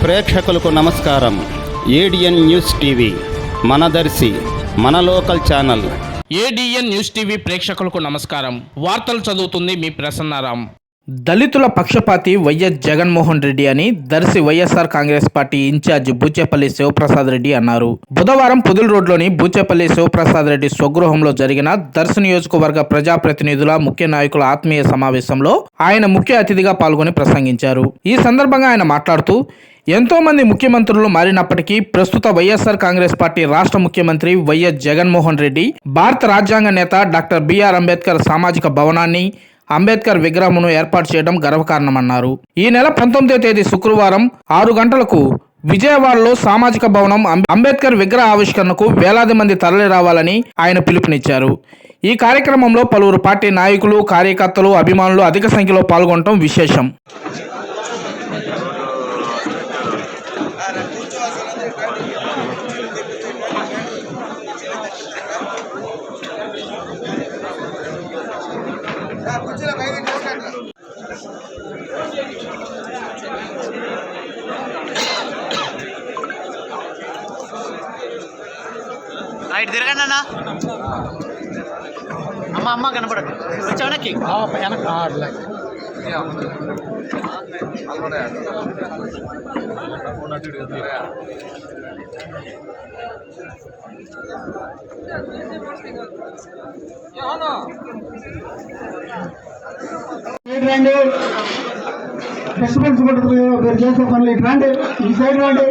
ప్రేక్షకులకు నమస్కారం. ADN news TV మనదర్శి మన local channel. ADN news TV ప్రేక్షకులకు నమస్కారం. వార్తలు చదువుతుంది మీ ప్రసన్నారాం. దళితుల పక్షపాతి వైఎస్ జగన్మోహన్ రెడ్డి అని దర్శి వైఎస్ఆర్ కాంగ్రెస్ పార్టీ ఇన్ఛార్జి బూచేపల్లి శివప్రసాద్ రెడ్డి అన్నారు. బుధవారం పుదుల్ రోడ్లోని బూచేపల్లి శివప్రసాద్ రెడ్డి స్వగృహంలో జరిగిన దర్శి నియోజకవర్గ ప్రజాప్రతినిధుల ముఖ్య నాయకుల ఆత్మీయ సమావేశంలో ఆయన ముఖ్య అతిథిగా పాల్గొని ప్రసంగించారు. ఈ సందర్భంగా ఆయన మాట్లాడుతూ, ఎంతో మంది ముఖ్యమంత్రులు మారినప్పటికీ ప్రస్తుత వైఎస్ఆర్ కాంగ్రెస్ పార్టీ రాష్ట్ర ముఖ్యమంత్రి వైఎస్ జగన్మోహన్ రెడ్డి భారత రాజ్యాంగ నేత డాక్టర్ బిఆర్ అంబేద్కర్ సామాజిక భవనాన్ని, అంబేద్కర్ విగ్రహమును ఏర్పాటు చేయడం గర్వకారణమన్నారు. ఈ నెల 19వ తేదీ శుక్రవారం 6 గంటలకు విజయవాడలో సామాజిక భవనం అంబేద్కర్ విగ్రహ ఆవిష్కరణకు వేలాది మంది తరలి రావాలని ఆయన పిలుపునిచ్చారు. ఈ కార్యక్రమంలో పలువురు పార్టీ నాయకులు, కార్యకర్తలు, అభిమానులు అధిక సంఖ్యలో పాల్గొనడం విశేషం. రైట్ తిరగండి అన్న. అమ్మ కనపడదు. వచ్చి వెనక్కి రండి. డిస్టర్బెన్స్ కొడుతుంది. మీరు చేసే పనులు ఇటు రండి. ఈ సైడ్ రండి.